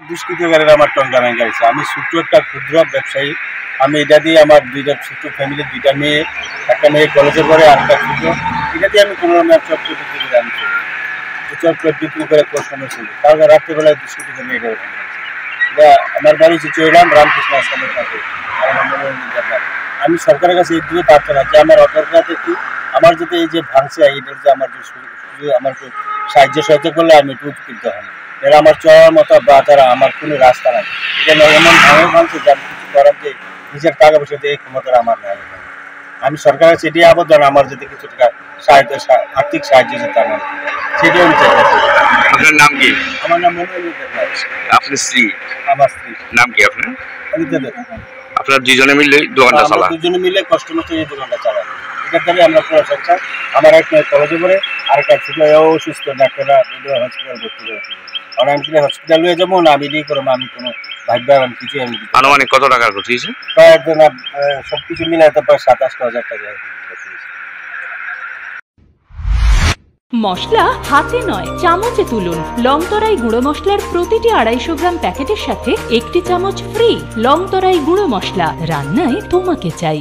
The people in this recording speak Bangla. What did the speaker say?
দুষ্কৃতকারীরা আমার টঙ্কা ভেঙে গেছে। আমি ছোট্ট একটা ক্ষুদ্র ব্যবসায়ী। আমি এটা দিয়ে আমার দুইটা ছোট্ট ফ্যামিলি, দুইটা মেয়ে, একটা মেয়ে কলেজে পড়ে আর একটা ছোট, এটা দিয়ে আমি কোনো রকম চট বিক্রি করে আমি চলি। চট বিক্রি করে কষ্ট চলি। কারণ রাত্রেবেলায় দুষ্কৃতকারী এটা এটা আমার বাড়ি চইলাম রামকৃষ্ণ আশ্রমের কাছে। আমি সরকারের কাছে এই দিকে প্রার্থনা যে আমার অপরাধে কি আমার যাতে এই যে ভাঙছে এটার যে আমার যে আমাকে সাহায্য সহায়তা করলে আমি একটু উপকৃত হব। এরা আমার চলার মতো বা তারা আমার কোনো রাস্তা নাই। এটা এমন ভাঙছে যে আমি কিছু করার যে নিজের টাকা পয়সা দিয়ে এই ক্ষমতা আমার নাই। আমি সরকারের কাছে এটাই আবেদন আমার যদি কিছু টাকা সাহায্য আর্থিক সাহায্য যেতে আমার সেটাই আমি চাই। আপনার নাম কি? আমার নাম মনোরঞ্জন দেবনাথ। আপনার স্ত্রী? আমার স্ত্রী নাম কি আপনার? অনিতা দেব। আপনারা দুজনে মিলে দোকানটা চালান? দুজনে মিলে কষ্ট মতো এই দোকানটা চালাই। এটার দ্বারা আমরা পুরো সংসার। আমার এক মেয়ে কলেজে পড়ে, আরেকটা ছোট অসুস্থ, ডাক্তাররা হসপিটাল ভর্তি করেছিল। আর আমি কি হসপিটাল নিয়ে যাবো না আমি এটাই করবো, আমি কোনো ভাববার আমি কিছু আমি আনুমানিক কত টাকা খরচ? প্রায় সবকিছু মিলাই তো প্রায় 27,000 টাকা। মশলা হাতে নয় চামচে তুলুন। লংতরাই গুঁড়ো মশলার প্রতিটি 250 গ্রাম প্যাকেটের সাথে 1টি চামচ ফ্রি। লংতরাই গুঁড়ো মশলা, রান্নায় তোমাকে চাই।